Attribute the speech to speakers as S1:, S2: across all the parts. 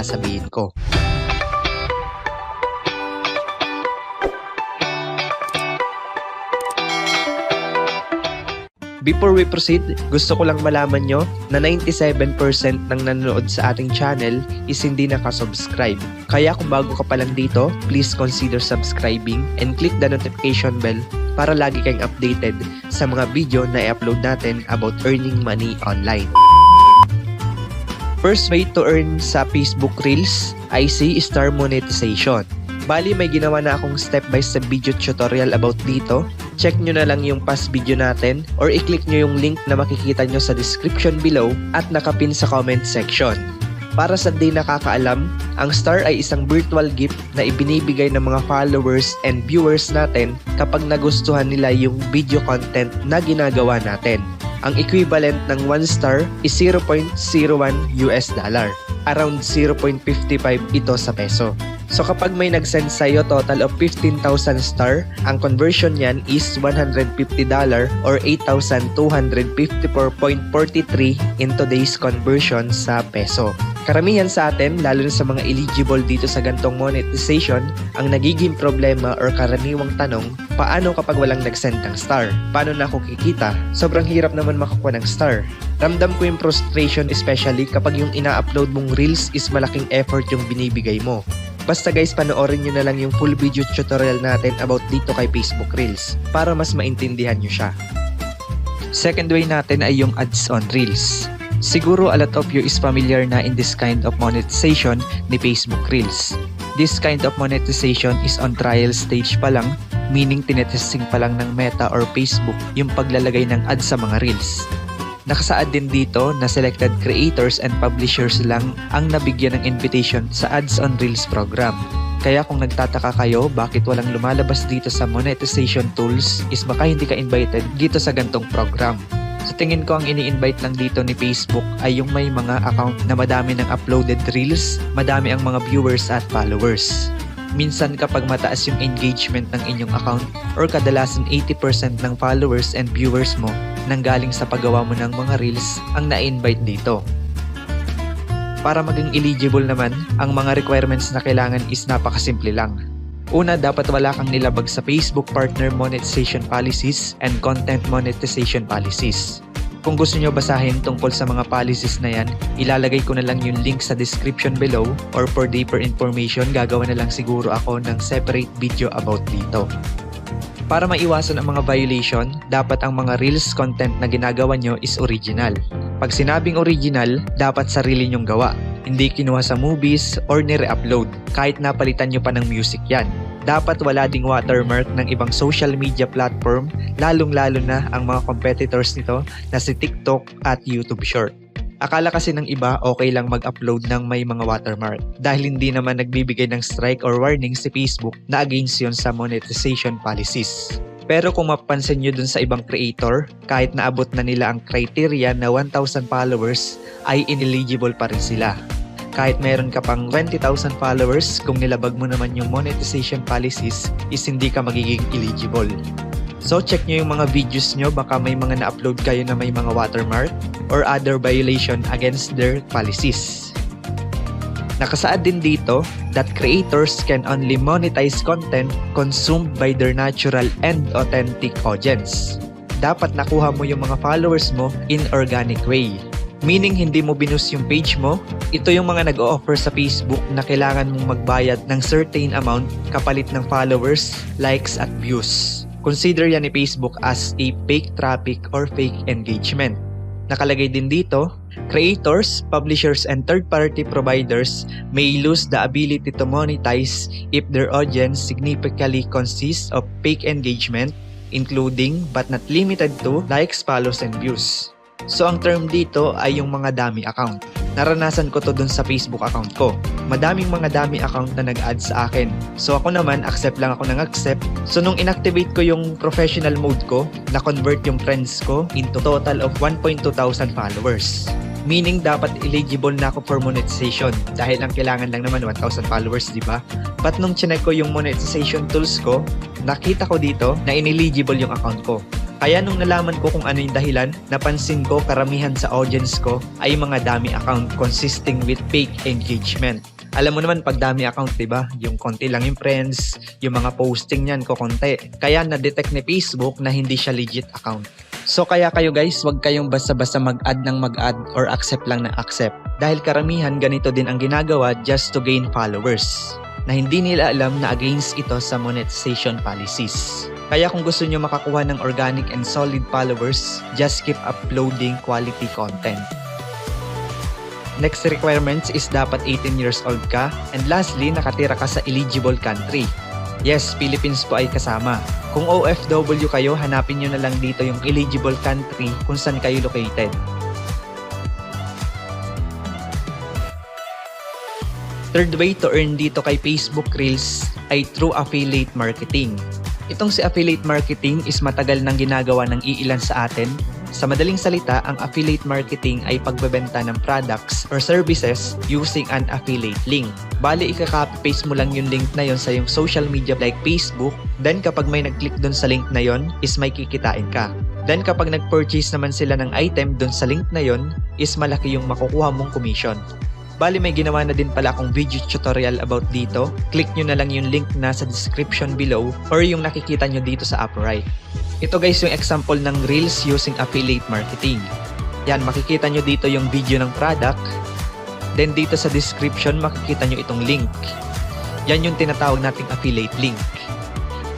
S1: sasabihin ko. Before we proceed, gusto ko lang malaman nyo na 97% ng nanonood sa ating channel is hindi nakasubscribe. Kaya kung bago ka pa lang dito, please consider subscribing and click the notification bell para lagi kayong updated sa mga video na i-upload natin about earning money online. First way to earn sa Facebook Reels ay si star monetization. Bali, may ginawa na akong step-by-step video tutorial about dito. Check nyo na lang yung past video natin or i-click nyo yung link na makikita nyo sa description below at nakapin sa comment section. Para sa di nakakaalam, ang star ay isang virtual gift na ibinibigay ng mga followers and viewers natin kapag nagustuhan nila yung video content na ginagawa natin. Ang equivalent ng 1 star is $0.01 US. Around 0.55 ito sa peso. So kapag may nag-send sa'yo total of 15,000 star, ang conversion niyan is $150 or 8,254.43 in today's conversion sa peso. Karamihan sa atin, lalo na sa mga eligible dito sa gantong monetization, ang nagiging problema or karaniwang tanong, paano kapag walang nag-send ng star? Paano na ako kikita? Sobrang hirap naman makakuha ng star. Ramdam ko yung frustration especially kapag yung ina-upload mong reels is malaking effort yung binibigay mo. Basta guys, panoorin nyo na lang yung full video tutorial natin about dito kay Facebook Reels para mas maintindihan nyo siya. Second way natin ay yung ads on Reels. Siguro a lot of you is familiar na in this kind of monetization ni Facebook Reels. This kind of monetization is on trial stage pa lang, meaning tinetesting pa lang ng Meta or Facebook yung paglalagay ng ads sa mga Reels. Nakasaad din dito na selected creators and publishers lang ang nabigyan ng invitation sa Ads on Reels program. Kaya kung nagtataka kayo bakit walang lumalabas dito sa monetization tools is baka hindi ka invited dito sa gantong program. Sa tingin ko ang ini-invite lang dito ni Facebook ay yung may mga account na madami ng uploaded reels, madami ang mga viewers at followers. Minsan kapag mataas yung engagement ng inyong account or kadalasan 80% ng followers and viewers mo nanggaling sa paggawa mo ng mga reels ang na-invite dito. Para maging eligible naman, ang mga requirements na kailangan is napakasimple lang. Una, dapat wala kang nilabag sa Facebook Partner Monetization Policies and Content Monetization Policies. Kung gusto nyo basahin tungkol sa mga policies na yan, ilalagay ko na lang yung link sa description below or for deeper information, gagawa na lang siguro ako ng separate video about dito. Para maiwasan ang mga violation, dapat ang mga Reels content na ginagawa nyo is original. Pag sinabing original, dapat sarili nyong gawa. Hindi kinuha sa movies or nire-upload, kahit napalitan nyo pa ng music yan. Dapat wala ding watermark ng ibang social media platform, lalong-lalo na ang mga competitors nito na si TikTok at YouTube Short. Akala kasi ng iba okay lang mag-upload ng may mga watermark dahil hindi naman nagbibigay ng strike or warning si Facebook na against yun sa monetization policies. Pero kung mapapansin nyo dun sa ibang creator, kahit naabot na nila ang criteria na 1,000 followers ay ineligible pa rin sila. Kahit meron ka pang 20,000 followers, kung nilabag mo naman yung monetization policies, is hindi ka magiging eligible. So check nyo yung mga videos nyo, baka may mga na-upload kayo na may mga watermark or other violation against their policies. Nakasaad din dito that creators can only monetize content consumed by their natural and authentic audience. Dapat nakuha mo yung mga followers mo in organic way. Meaning hindi mo binus yung page mo, ito yung mga nag-o-offer sa Facebook na kailangan mong magbayad ng certain amount kapalit ng followers, likes at views. Consider yan ni Facebook as a fake traffic or fake engagement. Nakalagay din dito, creators, publishers, and third-party providers may lose the ability to monetize if their audience significantly consists of fake engagement, including but not limited to likes, follows, and views. So ang term dito ay yung mga dummy account. Naranasan ko to dun sa Facebook account ko. Madaming mga dummy account na nag-add sa akin. So ako naman, accept lang ako ng accept. So nung inactivate ko yung professional mode ko, na-convert yung friends ko into total of 1.2 thousand followers. Meaning dapat eligible na ako for monetization dahil ang kailangan lang naman 1,000 followers, di ba? But nung chinek ko yung monetization tools ko, nakita ko dito na ineligible yung account ko. Kaya nung nalaman ko kung ano yung dahilan, napansin ko karamihan sa audience ko ay mga dummy account consisting with fake engagement. Alam mo naman pag dummy account, diba? Yung konti lang yung friends, yung mga posting niyan ko konti. Kaya na-detect ni Facebook na hindi siya legit account. So kaya kayo guys, wag kayong basta-basta mag-add ng mag-add or accept lang na accept. Dahil karamihan ganito din ang ginagawa just to gain followers, na hindi nila alam na against ito sa monetization policies. Kaya kung gusto nyo makakuha ng organic and solid followers, just keep uploading quality content. Next requirements is dapat 18 years old ka, and lastly, nakatira ka sa eligible country. Yes, Philippines po ay kasama. Kung OFW kayo, hanapin nyo na lang dito yung eligible country kung saan kayo located. Third way to earn dito kay Facebook Reels ay through affiliate marketing. Itong si affiliate marketing is matagal nang ginagawa ng iilan sa atin. Sa madaling salita, ang affiliate marketing ay pagbebenta ng products or services using an affiliate link. Bali, ika-copy-paste mo lang yung link na yon sa yung social media like Facebook. Then kapag may nag-click dun sa link na yon, is may kikitain ka. Then kapag nag-purchase naman sila ng item dun sa link na yon, is malaki yung makukuha mong commission. Bali, may ginawa na din pala akong video tutorial about dito. Click nyo na lang yung link na sa description below or yung nakikita nyo dito sa upper right. Ito guys yung example ng Reels using affiliate marketing. Yan, makikita nyo dito yung video ng product. Then dito sa description, makikita nyo itong link. Yan yung tinatawag nating affiliate link.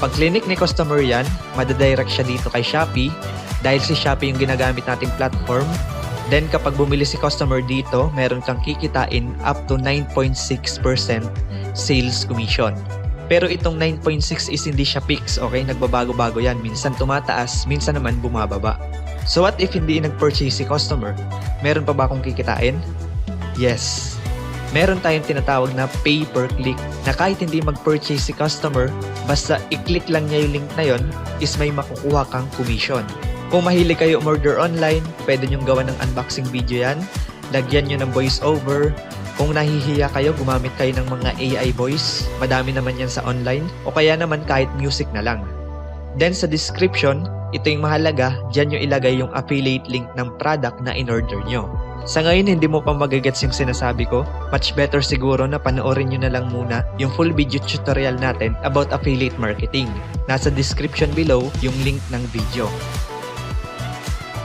S1: Pag clinic ni customer yan, madadirect siya dito kay Shopee dahil si Shopee yung ginagamit nating platform. Then kapag bumili si customer dito, meron kang kikitain up to 9.6% sales commission. Pero itong 9.6 is hindi siya fix, okay? Nagbabago-bago yan. Minsan tumataas, minsan naman bumababa. So what if hindi nag-purchase si customer? Meron pa ba akong kikitain? Yes. Meron tayong tinatawag na pay per click na kahit hindi mag-purchase si customer, basta i-click lang niya yung link na yon, is may makukuha kang commission. Kung mahilig kayo umorder online, pwede nyong gawa ng unboxing video yan. Lagyan nyo ng voice over. Kung nahihiya kayo, gumamit kayo ng mga AI voice. Madami naman yan sa online. O kaya naman kahit music na lang. Then sa description, ito yung mahalaga, dyan nyo ilagay yung affiliate link ng product na in-order nyo. Sa ngayon, hindi mo pa magagets yung sinasabi ko. Much better siguro na panoorin nyo na lang muna yung full video tutorial natin about affiliate marketing. Nasa description below yung link ng video.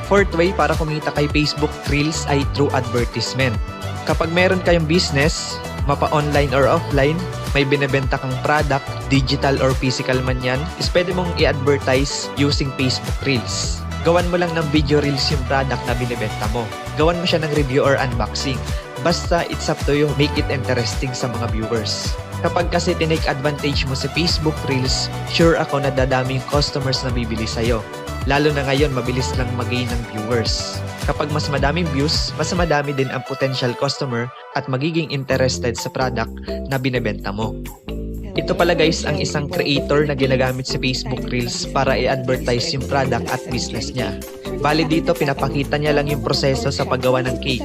S1: Fourth way para kumita kay Facebook Reels ay through advertisement. Kapag meron kayong business, mapa-online or offline, may binebenta kang product, digital or physical man yan, is pwede mong i-advertise using Facebook Reels. Gawan mo lang ng video reels yung product na binibenta mo. Gawan mo siya ng review or unboxing. Basta it's up to you, make it interesting sa mga viewers. Kapag kasi tinake advantage mo sa Facebook Reels, sure ako na dadami yung customers na bibili sa'yo. Lalo na ngayon, mabilis lang mag-gain ng viewers. Kapag mas madaming views, mas madami din ang potential customer at magiging interested sa product na binebenta mo. Ito pala guys ang isang creator na ginagamit si Facebook Reels para i-advertise yung product at business niya. Bali dito, pinapakita niya lang yung proseso sa paggawa ng cake.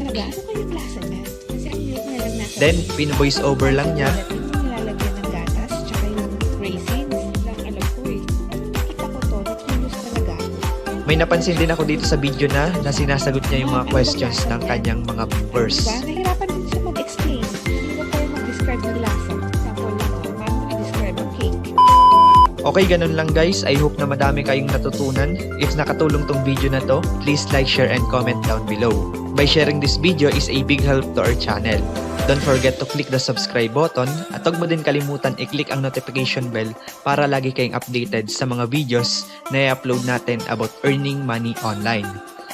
S1: Then, pin-voice over lang niya. May napansin din ako dito sa video na sinasagot niya yung mga questions ng kanyang mga viewers.
S2: Diba? Nahirapan din siya mag-explain. Hindi ko tayo mag-describe ng lasa. Example lang, paano i-describe ang cake.
S1: Okay, ganun lang guys. I hope na madami kayong natutunan. If nakatulong tong video na to, please like, share, and comment down below. By sharing this video is a big help to our channel. Don't forget to click the subscribe button at huwag mo din kalimutan i-click ang notification bell para lagi kayong updated sa mga videos na i-upload natin about earning money online.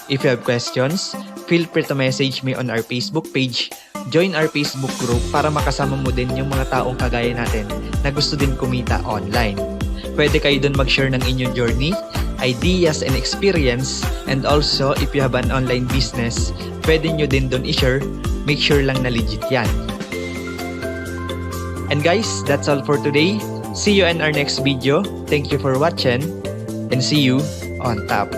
S1: If you have questions, feel free to message me on our Facebook page. Join our Facebook group para makasama mo din yung mga taong kagaya natin na gusto din kumita online. Pwede kayo dun mag-share ng inyong journey, ideas and experience, and also if you have an online business, pwede nyo din dun i-share. Make sure lang na legit yan. And guys, that's all for today. See you in our next video. Thank you for watching and see you on top.